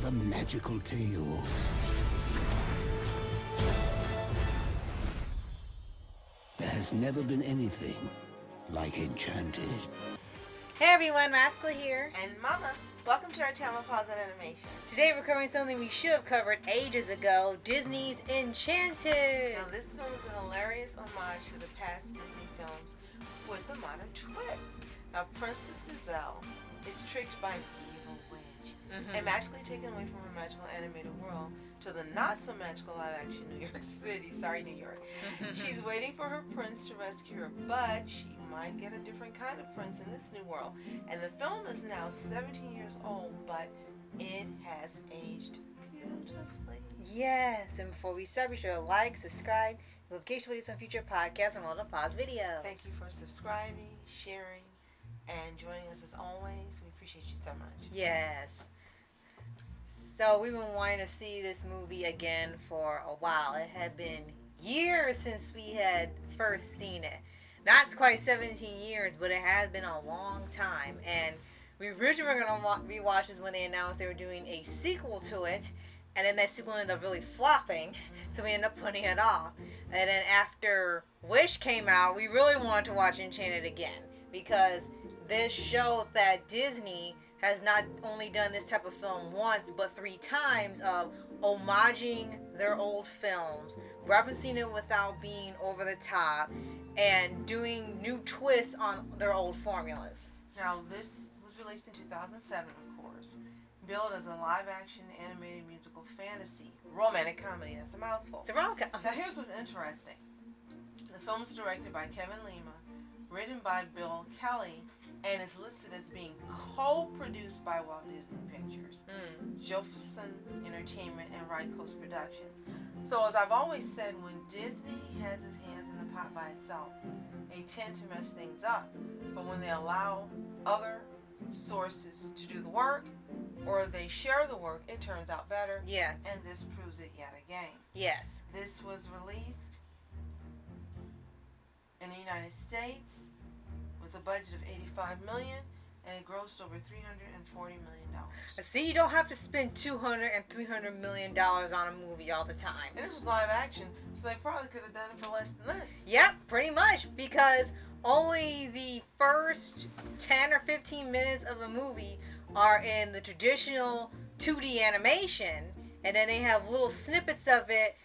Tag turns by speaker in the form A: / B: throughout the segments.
A: the magical tales. There has never been anything like Enchanted.
B: Hey everyone, Rascal here.
C: And Mama. Welcome to our channel, Paws On Animation.
B: Today we're covering something we should have covered ages ago, Disney's Enchanted.
C: Now this film is a hilarious homage to the past Disney films with a modern twist. Now Princess Giselle is tricked by an evil witch and magically taken away from her magical animated world to the not so magical live action New York City. Sorry, New York. She's waiting for her prince to rescue her, but she might get a different kind of prince in this new world. And the film is now 17 years old, but it has aged beautifully.
B: Yes, and before we start, be sure to like, subscribe, notification videos on future podcasts and all the pause videos.
C: Thank you for subscribing, sharing, and joining us as always. We appreciate you so much.
B: Yes. So we've been wanting to see this movie again for a while. It had been years since we had first seen it. Not quite 17 years, but it has been a long time. And we originally were going to rewatch this when they announced they were doing a sequel to it. And then that sequel ended up really flopping. So we ended up putting it off. And then after Wish came out, we really wanted to watch Enchanted again. Because this showed that Disney has not only done this type of film once, but 3 times of homaging their old films, referencing it without being over the top, and doing new twists on their old formulas.
C: Now, this was released in 2007, of course. Billed as a live-action animated musical fantasy, romantic comedy. That's a mouthful.
B: It's a rom-com.
C: Now, here's what's interesting. The film is directed by Kevin Lima, written by Bill Kelly, and is listed as being co-produced by Walt Disney Pictures, Jefferson Entertainment, and Right Coast Productions. So as I've always said, when Disney has its hands in the pot by itself, they tend to mess things up. But when they allow other sources to do the work, or they share the work, it turns out better.
B: Yes.
C: And this proves it yet again.
B: Yes.
C: This was released in the United States with a budget of $85 million, and it grossed over $340 million.
B: See, you don't have to spend $200 and $300 million on a movie all the time.
C: And this was live action, so they probably could have done it for less than this.
B: Yep, pretty much, because only the first 10 or 15 minutes of the movie are in the traditional 2D animation, and then they have little snippets of it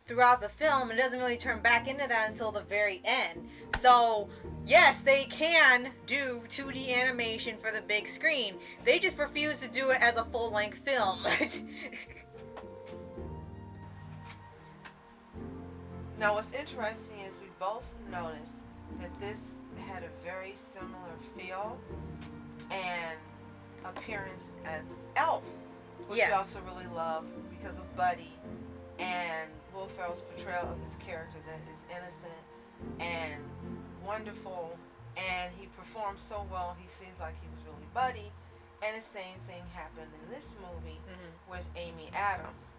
B: throughout the film. It doesn't really turn back into that until the very end. So yes, they can do 2D animation for the big screen. They just refuse to do it as a full-length film.
C: Now what's interesting is we both noticed that this had a very similar feel and appearance as Elf, which we also really love because of Buddy and Will Ferrell's portrayal of his character that is innocent and wonderful, and he performed so well, he seems like he was really Buddy. And the same thing happened in this movie with Amy Adams.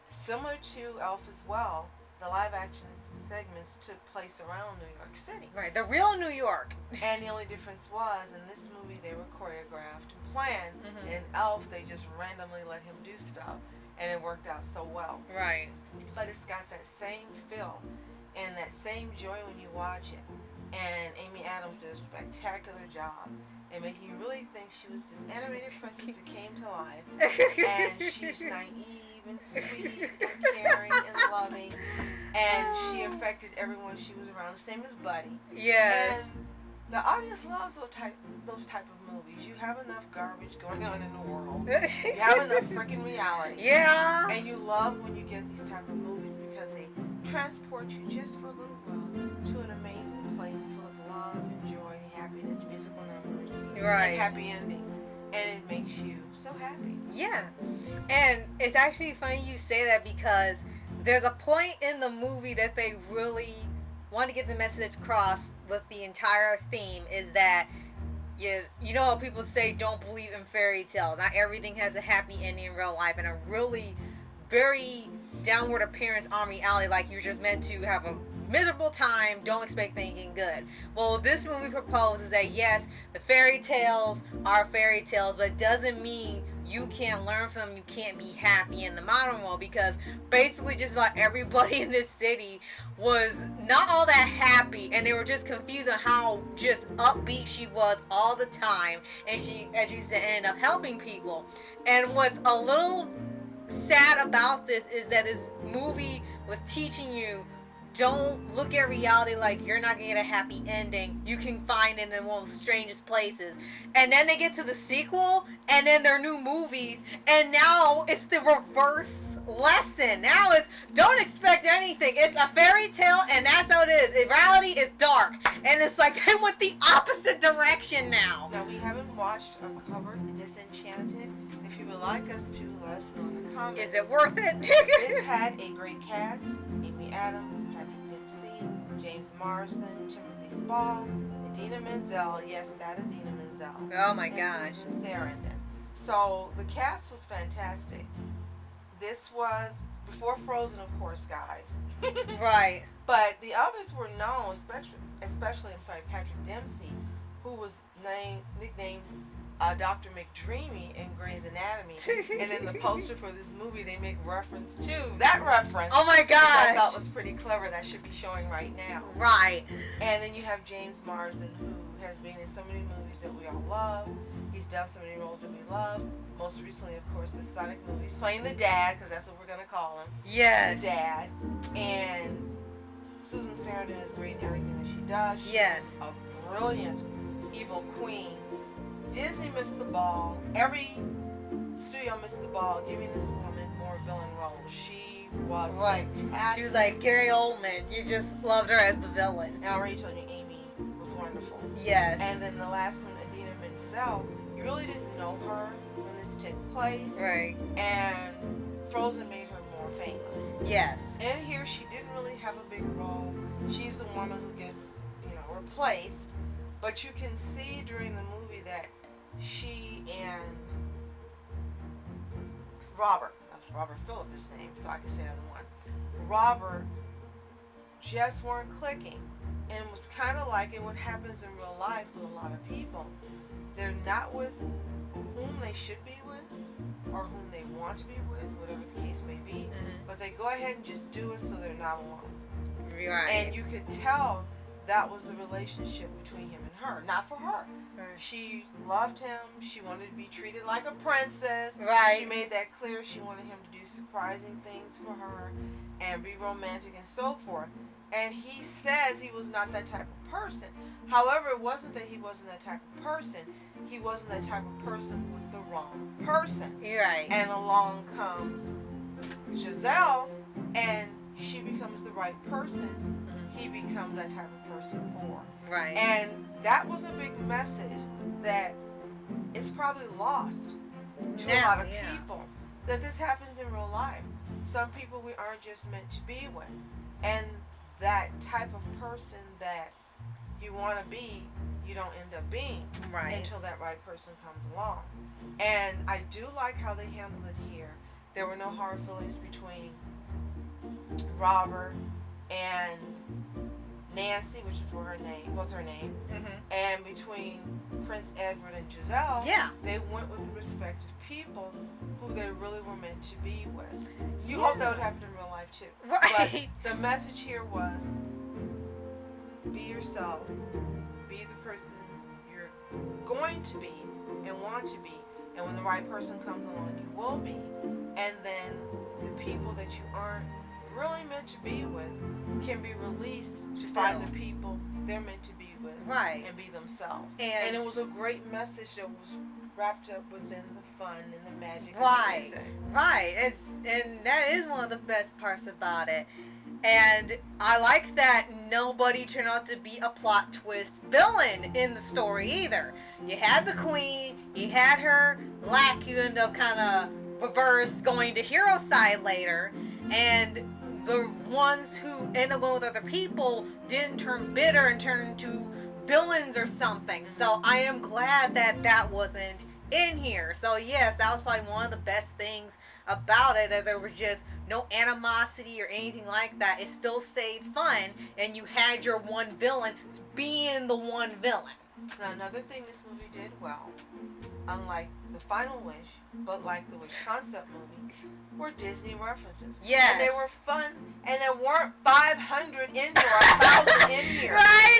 C: Similar to Elf as well, the live action segments took place around New York City.
B: Right, the real New York.
C: And the only difference was, in this movie they were choreographed and planned. In Elf, they just randomly let him do stuff, and it worked out so well.
B: Right.
C: But it's got that same feel and that same joy when you watch it. And Amy Adams did a spectacular job in making you really think she was this animated princess that came to life. And she's naive and sweet and caring and loving. And she affected everyone she was around, the same as Buddy.
B: Yes.
C: And the audience loves those type of movies. You have enough garbage going on in the world. You have enough freaking reality.
B: Yeah.
C: And you love when you get these type of movies because they transport you just for a little while to an amazing place full of love and joy, happiness, musical numbers, and happy endings. And it makes you so happy.
B: Yeah. And it's actually funny you say that, because there's a point in the movie that they really want to get the message across with the entire theme, is that you know how people say don't believe in fairy tales. Not everything has a happy ending in real life, and a really very downward appearance on reality, like you're just meant to have a miserable time, don't expect anything good. Well, this movie proposes that yes, the fairy tales are fairy tales, but it doesn't mean you can't learn from them, you can't be happy in the modern world, because basically just about everybody in this city was not all that happy, and they were just confused on how just upbeat she was all the time, and she, as you said, ended up helping people. And what's a little sad about this is that this movie was teaching you, don't look at reality like you're not gonna get a happy ending. You can find it in one of the strangest places. And then they get to the sequel, and then their new movies, and now it's the reverse lesson. Now it's, don't expect anything. It's a fairy tale, and that's how it is. Reality is dark. And it's like they went the opposite direction now.
C: Now, we haven't watched or covered Disenchanted. If you would like us to, let us know in the comments.
B: Is it worth it?
C: It had a great cast. Amy Adams, Patrick Dempsey, James Marsden, Timothy Spall, Idina Menzel. Yes, that Idina Menzel.
B: Oh my
C: and
B: gosh.
C: Susan Sarandon. So the cast was fantastic. This was before Frozen, of course, guys.
B: Right.
C: But the others were known, especially Patrick Dempsey, who was nicknamed Dr. McDreamy in Grey's Anatomy. And in the poster for this movie, they make reference to that reference.
B: Oh my
C: Which I
B: gosh.
C: thought was pretty clever. That should be showing right now.
B: Right.
C: And then you have James Marsden, who has been in so many movies that we all love. He's done so many roles that we love. Most recently, of course, the Sonic movies, playing the dad, because that's what we're going to call him.
B: Yes.
C: The dad. And Susan Sarandon is great in everything that she does. She's
B: Yes.
C: a brilliant evil queen. Disney missed the ball. Every studio missed the ball, giving this woman more villain roles. She was fantastic.
B: She was like Gary Oldman. You just loved her as the villain.
C: Now, Rachel and Amy was wonderful.
B: Yes.
C: And then the last one, Idina Menzel, you really didn't know her when this took place.
B: Right.
C: And Frozen made her more famous.
B: Yes.
C: And here, she didn't really have a big role. She's the woman who gets, replaced. But you can see during the movie that she and Robert, that's Robert Phillip, his name, so I can say another one. Robert just weren't clicking. And it was kind of like what happens in real life with a lot of people. They're not with whom they should be with or whom they want to be with, whatever the case may be.
B: Mm-hmm.
C: But they go ahead and just do it so they're not alone.
B: Right.
C: And you could tell that was the relationship between him and her. Not for her.
B: Right.
C: She loved him. She wanted to be treated like a princess.
B: Right.
C: She made that clear. She wanted him to do surprising things for her and be romantic and so forth. And he says he was not that type of person. However, it wasn't that he wasn't that type of person. He wasn't that type of person with the wrong person.
B: You're right.
C: And along comes Giselle, and she becomes the right person. He becomes that type of person for her.
B: Right.
C: And that was a big message that is probably lost to a lot of people. That this happens in real life. Some people we aren't just meant to be with. And that type of person that you want to be, you don't end up being.
B: Right.
C: Until that right person comes along. And I do like how they handled it here. There were no hard feelings between Robert and Nancy, which is what her name,
B: Mm-hmm.
C: and between Prince Edward and Giselle,
B: Yeah.
C: they went with the respective people who they really were meant to be with. You hope that would happen in real life too.
B: Right.
C: But the message here was, be yourself, be the person you're going to be and want to be, and when the right person comes along, you will be. And then the people that you aren't really meant to be with can be released to find the people they're meant to be with,
B: Right.
C: and be themselves.
B: And
C: it was a great message that was wrapped up within the fun and the magic
B: Right.
C: of the music.
B: Right. And that is one of the best parts about it. And I like that nobody turned out to be a plot twist villain in the story either. You had the queen, you had her lack, you end up kind of reverse going to hero side later, and the ones who end up going with other people didn't turn bitter and turn into villains or something. So I am glad that that wasn't in here. So yes, that was probably one of the best things about it, that there was just no animosity or anything like that. It still stayed fun, and you had your one villain being the one villain.
C: Now, another thing this movie did well, unlike The Final Wish, but like the Wish concept movie, were Disney references.
B: Yes.
C: And they were fun, and there weren't 500 in here or 1,000 in here.
B: Right?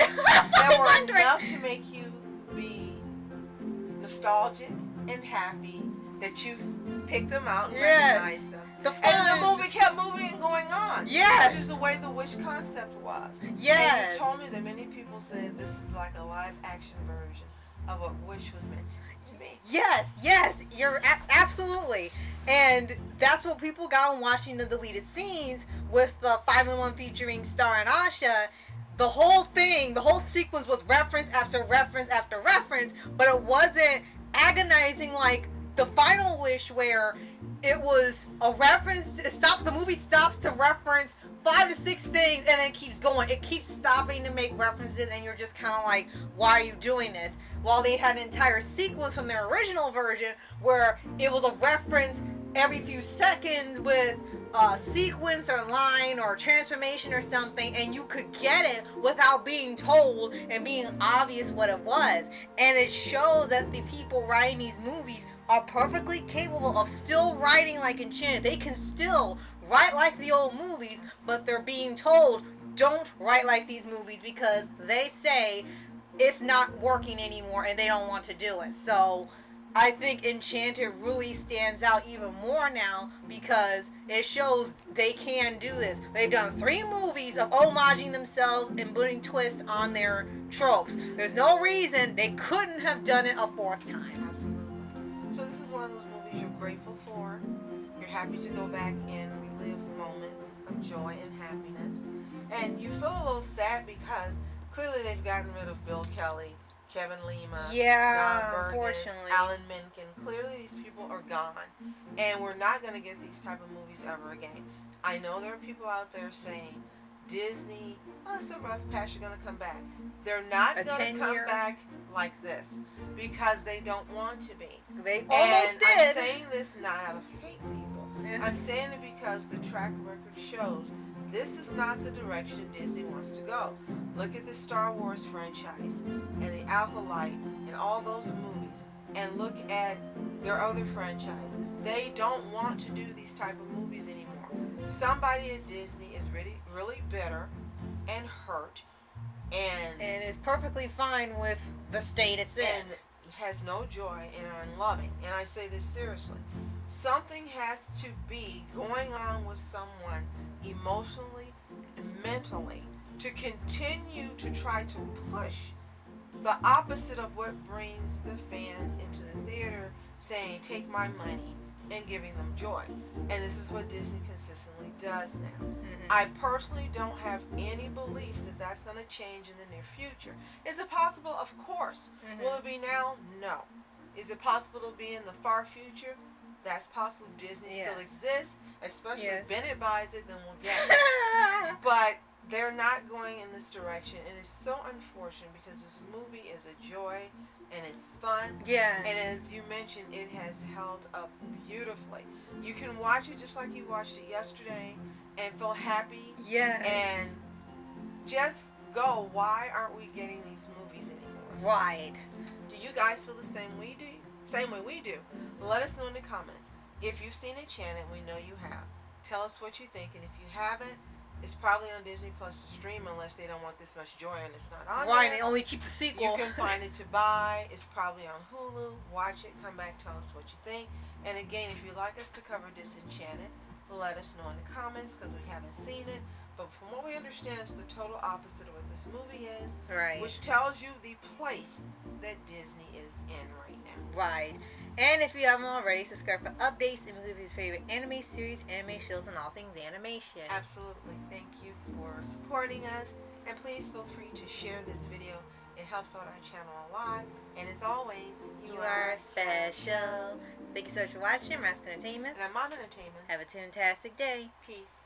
C: There were
B: 500.
C: enough to make you be nostalgic and happy that you picked them out and
B: Yes.
C: recognized them.
B: The
C: And the
B: fun.
C: movie kept moving and going on.
B: Yes.
C: Which is the way the Wish concept was.
B: Yes.
C: And you told me that many people said this is like a live action version of what Wish was meant to be.
B: Yes, yes, you're absolutely. And that's what people got when watching the deleted scenes with the 5-in-1 featuring Star and Asha. The whole thing, the whole sequence was reference after reference after reference, but it wasn't agonizing like the Final Wish where it was a reference to the movie stops to reference 5 to 6 things and then keeps going. It keeps stopping to make references and you're just kind of like, why are you doing this? While they had an entire sequence from their original version where it was a reference every few seconds with a sequence or line or transformation or something, and you could get it without being told and being obvious what it was. And it shows that the people writing these movies are perfectly capable of still writing like Enchanted. They can still write like the old movies, but they're being told, don't write like these movies because they say it's not working anymore and they don't want to do it. So I think Enchanted really stands out even more now because it shows they can do this. They've done 3 movies of homaging themselves and putting twists on their tropes. There's no reason they couldn't have done it a 4th time.
C: Absolutely. So this is one of those movies you're grateful for. You're happy to go back and relive moments of joy and happiness. And you feel a little sad because clearly they've gotten rid of Bill Kelly, Kevin Lima,
B: Yeah,
C: Don Burgess,
B: unfortunately.
C: Alan Menken. Clearly these people are gone. And we're not going to get these type of movies ever again. I know there are people out there saying, Disney, oh, it's a rough patch, you're going to come back. They're not going to come back like this because they don't want to be.
B: They almost did.
C: I'm saying this not out of hate people.
B: Yeah.
C: I'm saying it because the track record shows this is not the direction Disney wants to go. Look at the Star Wars franchise and the Acolyte and all those movies, and look at their other franchises. They don't want to do these type of movies anymore. Somebody at Disney is really bitter and hurt and
B: is perfectly fine with the state it's in.
C: and has no joy and are unloving. And I say this seriously. Something has to be going on with someone emotionally and mentally to continue to try to push the opposite of what brings the fans into the theater, saying, take my money, and giving them joy. And this is what Disney consistently does now. I personally don't have any belief that that's going to change in the near future. Is it possible? Of course. Will it be now? No. Is it possible to be in the far future? That's possible. Disney still exists, especially if Bennett buys it, then we'll get it. But they're not going in this direction, and it's so unfortunate because this movie is a joy and it's fun.
B: Yes.
C: And as you mentioned, it has held up beautifully. You can watch it just like you watched it yesterday and feel happy.
B: Yes.
C: And just go, why aren't we getting these movies anymore?
B: Right.
C: Do you guys feel the same way we do? Let us know in the comments. If you've seen Enchanted, we know you have. Tell us what you think, and if you haven't, it's probably on Disney Plus to stream unless they don't want this much joy and it's not on
B: Right,
C: there.
B: they only keep the sequel.
C: You can find it to buy. It's probably on Hulu. Watch it. Come back. Tell us what you think. And again, if you'd like us to cover Disenchanted, let us know in the comments because we haven't seen it. But from what we understand, it's the total opposite of what this movie is.
B: Right.
C: Which tells you the place that Disney is in right now.
B: Right. And if you haven't already, subscribe for updates and movies, favorite anime series, anime shows, and all things animation.
C: Absolutely. Thank you for supporting us. And please feel free to share this video. It helps out our channel a lot. And as always,
B: You are special. Thank you so much for watching. Mask Entertainment.
C: And I'm Mom Entertainment.
B: Have a fantastic day.
C: Peace.